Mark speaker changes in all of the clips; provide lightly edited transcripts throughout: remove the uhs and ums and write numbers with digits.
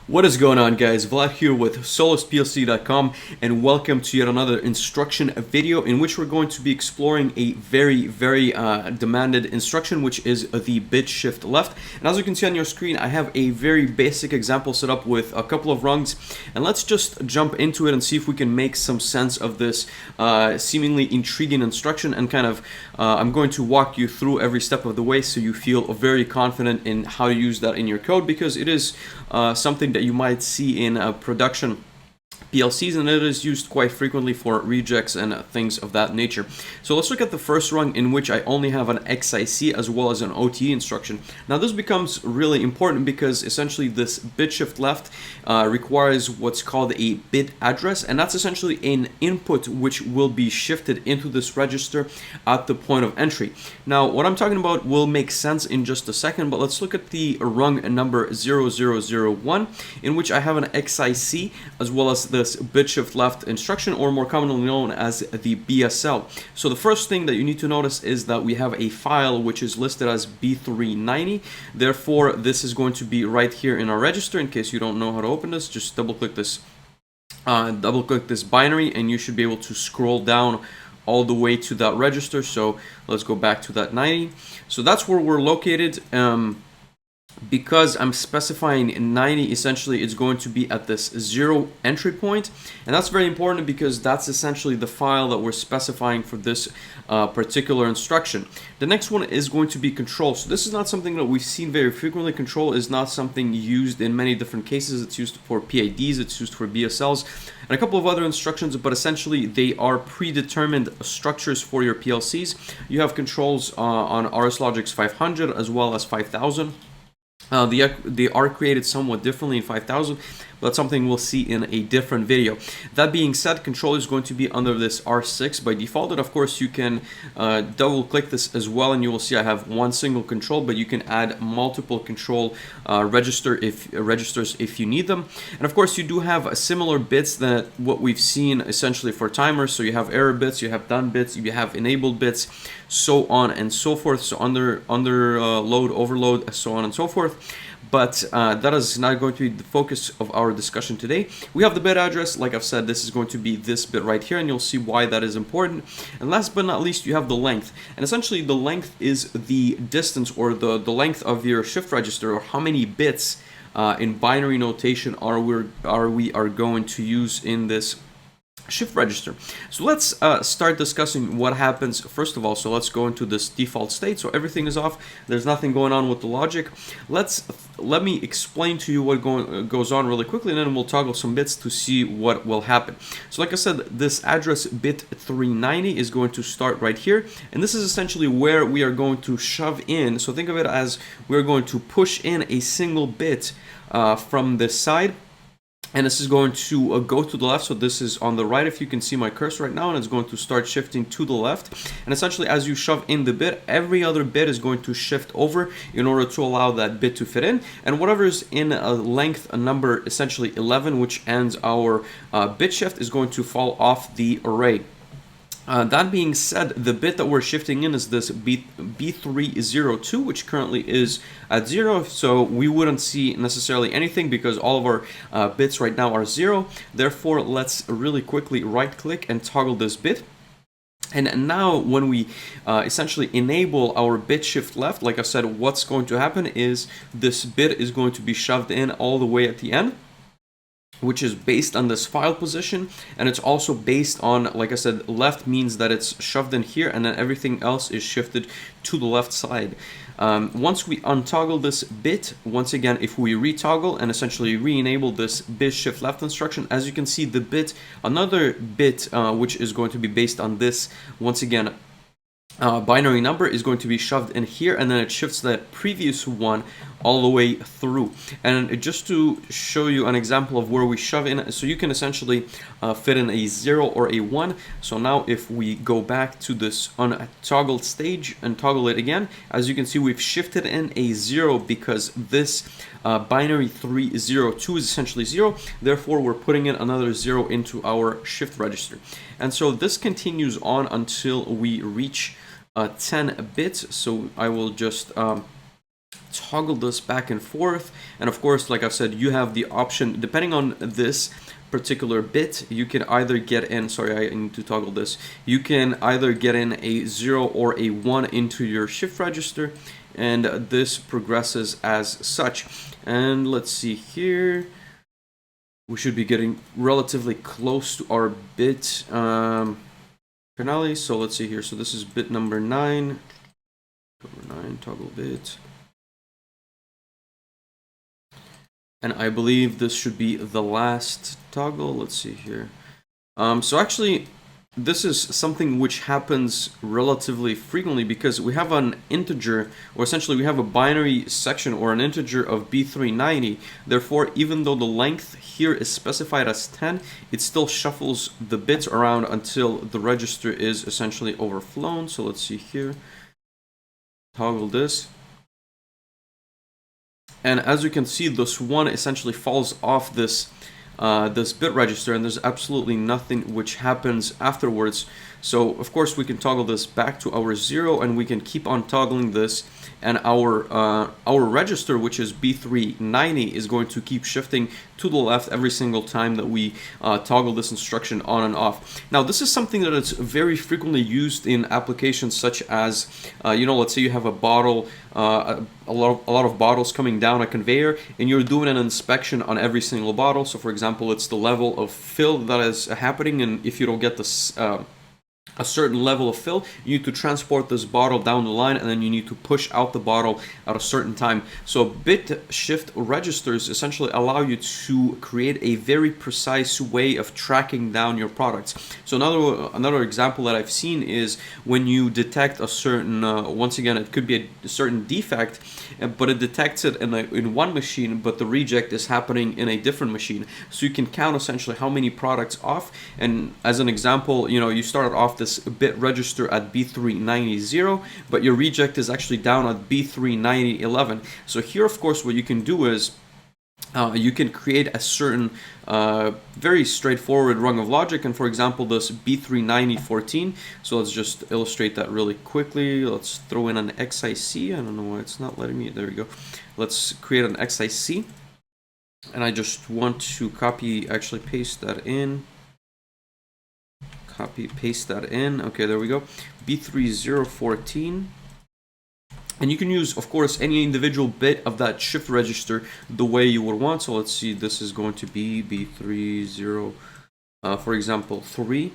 Speaker 1: What is going on, guys? Vlad here with solosplc.com, and welcome to yet another instruction video in which we're going to be exploring a very demanded instruction, which is the bit shift left. And as you can see on your screen, I have a very basic example set up with a couple of rungs, and let's just jump into it and see if we can make some sense of this seemingly intriguing instruction. And I'm going to walk you through every step of the way so you feel very confident in how to use that in your code, because it is something that you might see in production PLCs, and it is used quite frequently for rejects and things of that nature. So let's look at the first rung, in which I only have an XIC as well as an OTE instruction. Now this becomes really important because essentially this bit shift left requires what's called a bit address, and that's essentially an input which will be shifted into this register at the point of entry. Now what I'm talking about will make sense in just a second, but let's look at the rung number 0001, in which I have an XIC as well as this bit shift left instruction, or more commonly known as the BSL. So the first thing that you need to notice is that we have a file which is listed as B390. Therefore, this is going to be right here in our register. In case you don't know how to open this, just double click this binary, and you should be able to scroll down all the way to that register. So let's go back to that 90. So that's where we're located. Because I'm specifying 90, essentially it's going to be at this 0 entry point, and that's very important because that's essentially the file that we're specifying for this particular instruction. The next one is going to be control. So this is not something that we've seen very frequently. Control is not something used in many different cases. It's used for PIDs, it's used for BSLs, and a couple of other instructions, but essentially they are predetermined structures for your PLCs. You have controls on RSLogix 500 as well as 5000. They are created somewhat differently in 5000, but that's something we'll see in a different video. That being said, control is going to be under this R6 by default, and of course you can double click this as well, and you will see I have one single control, but you can add multiple control registers if you need them. And of course you do have similar bits that what we've seen essentially for timers. So you have error bits, you have done bits, you have enabled bits, so on and so forth. So under load, overload, so on and so forth. But that is not going to be the focus of our discussion today. We have the bit address. Like I've said, this is going to be this bit right here, and you'll see why that is important. And last but not least, you have the length. And essentially the length is the distance, or the length of your shift register, or how many bits in binary notation are we going to use in this shift register. So let's start discussing what happens first of all. So let's go into this default state. So everything is off. There's nothing going on with the logic. Let me explain to you what goes on really quickly, and then we'll toggle some bits to see what will happen. So like I said, this address bit 390 is going to start right here, and this is essentially where we are going to shove in. So think of it as we're going to push in a single bit from this side. And this is going to go to the left. So this is on the right, if you can see my cursor right now, and it's going to start shifting to the left. And essentially, as you shove in the bit, every other bit is going to shift over in order to allow that bit to fit in. And whatever is in a length, a number essentially 11, which ends our bit shift, is going to fall off the array. That being said, the bit that we're shifting in is this B302, which currently is at 0, so we wouldn't see necessarily anything because all of our bits right now are 0. Therefore, let's really quickly right click and toggle this bit. And now when we essentially enable our bit shift left, like I said, what's going to happen is this bit is going to be shoved in all the way at the end, which is based on this file position, and it's also based on, like I said, left means that it's shoved in here, and then everything else is shifted to the left side. Once we untoggle this bit, once again, if we retoggle and essentially re-enable this bit shift left instruction, as you can see, the bit, another bit which is going to be based on this, once again, binary number, is going to be shoved in here, and then it shifts that previous one all the way through. And just to show you an example of where we shove in, so you can essentially fit in a 0 or a 1. So now if we go back to this untoggled stage and toggle it again, as you can see, we've shifted in a 0 because this binary 302 is essentially 0. Therefore, we're putting in another 0 into our shift register. And so this continues on until we reach 10 bits. So I will just toggle this back and forth. And of course, like I've said, you have the option, depending on this particular bit, you can either get in, sorry, I need to toggle this, you can either get in a 0 or a 1 into your shift register, and this progresses as such. And let's see here, we should be getting relatively close to our bit finale. So let's see here, so this is bit number 9, toggle bit. And I believe this should be the last toggle. Let's see here. So actually, this is something which happens relatively frequently because we have an integer, or essentially we have a binary section or an integer of B390. Therefore, even though the length here is specified as 10, it still shuffles the bits around until the register is essentially overflown. So let's see here. Toggle this. And as you can see, this 1 essentially falls off this this bit register, and there's absolutely nothing which happens afterwards. So of course we can toggle this back to our 0, and we can keep on toggling this, and our register, which is B390, is going to keep shifting to the left every single time that we toggle this instruction on and off. Now this is something that is very frequently used in applications such as, you know, let's say you have a bottle, a lot of bottles coming down a conveyor, and you're doing an inspection on every single bottle. So for example, it's the level of fill that is happening, and if you don't get this a certain level of fill, you need to transport this bottle down the line, and then you need to push out the bottle at a certain time. So bit shift registers essentially allow you to create a very precise way of tracking down your products. So another example that I've seen is when you detect a certain, once again, it could be a certain defect, but it detects it in one machine, but the reject is happening in a different machine. So you can count essentially how many products off. And as an example, you know, you started off this bit register at B390, but your reject is actually down at B39011. So here, of course, what you can do is you can create a certain very straightforward rung of logic, and for example this B39014, so let's just illustrate that really quickly. Let's throw in an XIC. I don't know why it's not letting me. There we go. Let's create an XIC, and I just want to actually paste that in. Copy, paste that in. Okay, there we go. B3014. And you can use, of course, any individual bit of that shift register the way you would want. So let's see, this is going to be B30, for example, 3.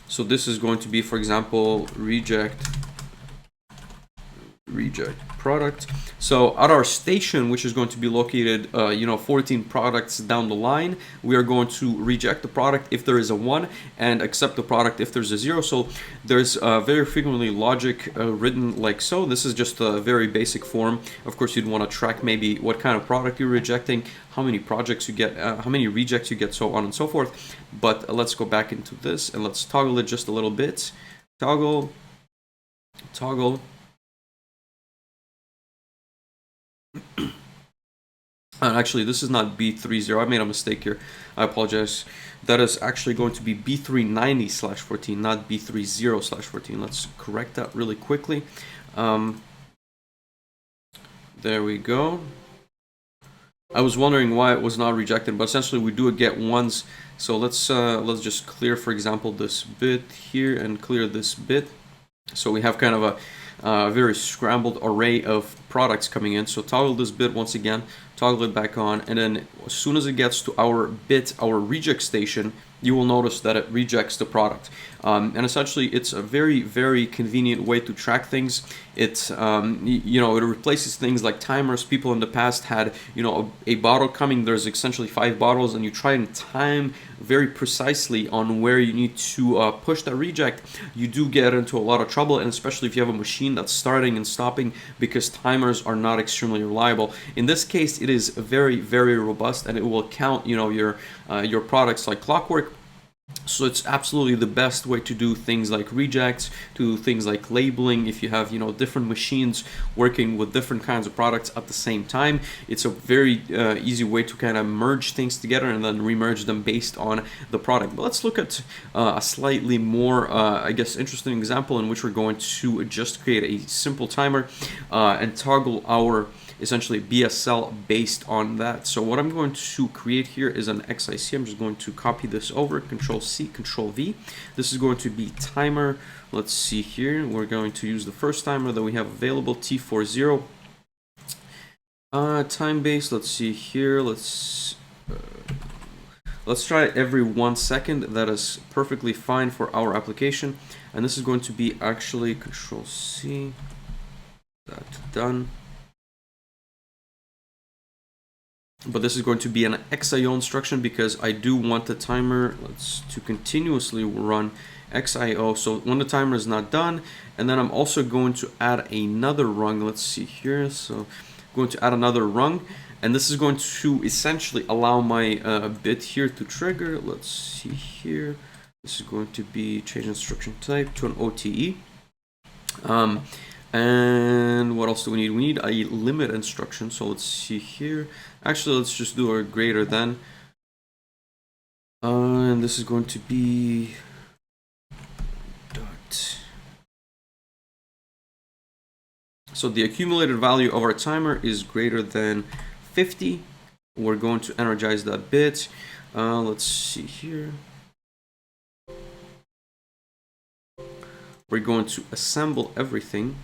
Speaker 1: So this is going to be, for example, reject product. So at our station, which is going to be located, you know, 14 products down the line, we are going to reject the product if there is a 1 and accept the product if there's a 0. So there's very frequently logic written like so. This is just a very basic form. Of course, you'd want to track maybe what kind of product you're rejecting, how many projects you get, how many rejects you get, so on and so forth. But let's go back into this and let's toggle it just a little bit. Toggle. Actually, this is not B30. I made a mistake here. I apologize. That is actually going to be B390/14, not B30/14. Let's correct that really quickly. There we go. I was wondering why it was not rejected, but essentially we do get ones. So let's just clear, for example, this bit here and clear this bit. So we have kind of a very scrambled array of products coming in. So toggle this bit once again, toggle it back on, and then as soon as it gets to our bit, our reject station, you will notice that it rejects the product. And essentially, it's a very, very convenient way to track things. It's, you know, it replaces things like timers. People in the past had, you know, a bottle coming, there's essentially 5 bottles, and you try and time very precisely on where you need to push that reject. You do get into a lot of trouble, and especially if you have a machine that's starting and stopping, because timers are not extremely reliable. In this case, it is very, very robust, and it will count, you know, your products like clockwork. So it's absolutely the best way to do things like rejects, to things like labeling. If you have, you know, different machines working with different kinds of products at the same time, it's a very easy way to kind of merge things together and then remerge them based on the product. But let's look at a slightly more, I guess, interesting example in which we're going to just create a simple timer and toggle our essentially BSL based on that. So what I'm going to create here is an XIC. I'm just going to copy this over, Control C, Control V. This is going to be timer. Let's see here. We're going to use the first timer that we have available, T40. Time base. Let's see here. Let's try it every 1 second. That is perfectly fine for our application. And this is going to be actually Control C. That done. But this is going to be an XIO instruction because I do want the timer to continuously run XIO. So when the timer is not done, and then I'm also going to add another rung. Let's see here. So I'm going to add another rung, and this is going to essentially allow my bit here to trigger. Let's see here. This is going to be change instruction type to an OTE. And what else do we need? We need a limit instruction. So let's see here. Actually, let's just do a greater than. And this is going to be dot. So the accumulated value of our timer is greater than 50. We're going to energize that bit. Let's see here. We're going to assemble everything.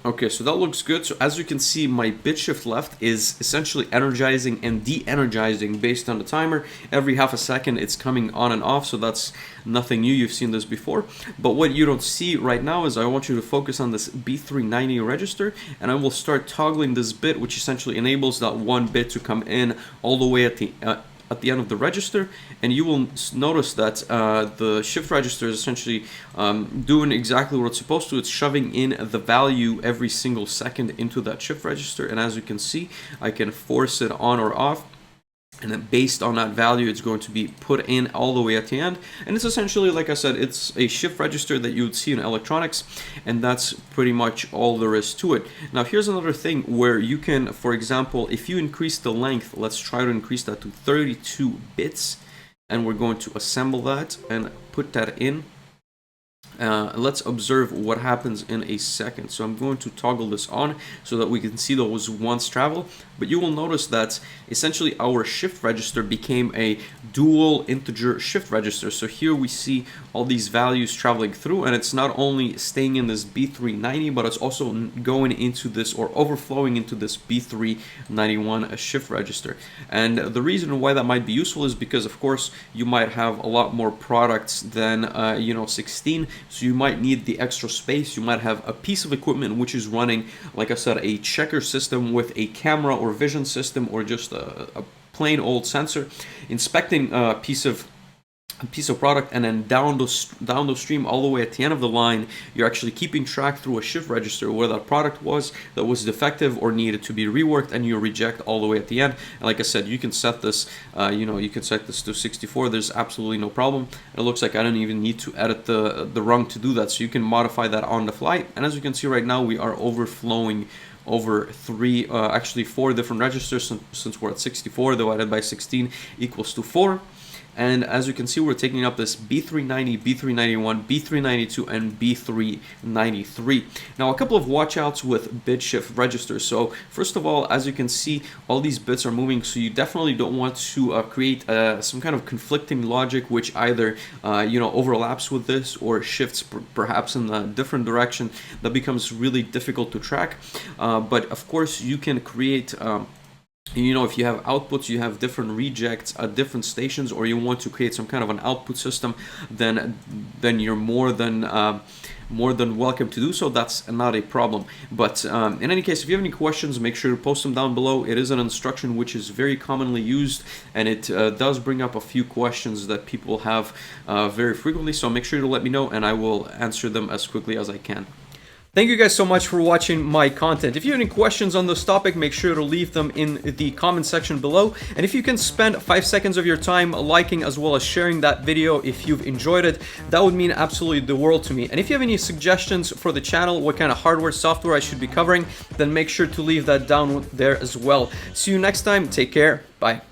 Speaker 1: Okay, so that looks good. So as you can see, my bit shift left is essentially energizing and de-energizing based on the timer. Every half a second it's coming on and off, so that's nothing new. You've seen this before. But what you don't see right now is I want you to focus on this B390 register, and I will start toggling this bit, which essentially enables that one bit to come in all the way at the end of the register, and you will notice that the shift register is essentially doing exactly what it's supposed to. It's shoving in the value every single second into that shift register, and as you can see, I can force it on or off. And then based on that value, it's going to be put in all the way at the end. And it's essentially, like I said, it's a shift register that you would see in electronics. And that's pretty much all there is to it. Now, here's another thing where you can, for example, if you increase the length, let's try to increase that to 32 bits. And we're going to assemble that and put that in. Let's observe what happens in a second. So I'm going to toggle this on so that we can see those ones travel. But you will notice that essentially our shift register became a dual integer shift register. So here we see all these values traveling through, and it's not only staying in this B390, but it's also going into this or overflowing into this B391 shift register. And the reason why that might be useful is because, of course, you might have a lot more products than 16. So you might need the extra space. You might have a piece of equipment which is running, like I said, a checker system with a camera or vision system, or just a plain old sensor inspecting a piece of product, and then down the stream all the way at the end of the line, you're actually keeping track through a shift register where that product was that was defective or needed to be reworked, and you reject all the way at the end. And like I said, you can set this you can set this to 64. There's absolutely no problem. It looks like I don't even need to edit the rung to do that, so you can modify that on the fly. And as you can see right now, we are overflowing over actually four different registers, since we're at 64 divided by 16 equals to 4. And as you can see, we're taking up this B390, B391, B392, and B393. Now, a couple of watchouts with bit shift registers. So first of all, as you can see, all these bits are moving, so you definitely don't want to create some kind of conflicting logic which either overlaps with this or shifts perhaps in a different direction. That becomes really difficult to track. But of course, you can create if you have outputs, you have different rejects at different stations, or you want to create some kind of an output system, then you're more than welcome to do so. That's not a problem. But in any case, if you have any questions, make sure to post them down below. It is an instruction which is very commonly used, and it does bring up a few questions that people have very frequently. So make sure to let me know, and I will answer them as quickly as I can. Thank you guys so much for watching my content. If you have any questions on this topic, make sure to leave them in the comment section below. And if you can spend 5 seconds of your time liking as well as sharing that video if you've enjoyed it, that would mean absolutely the world to me. And if you have any suggestions for the channel, what kind of hardware, software I should be covering, then make sure to leave that down there as well. See you next time. Take care. Bye.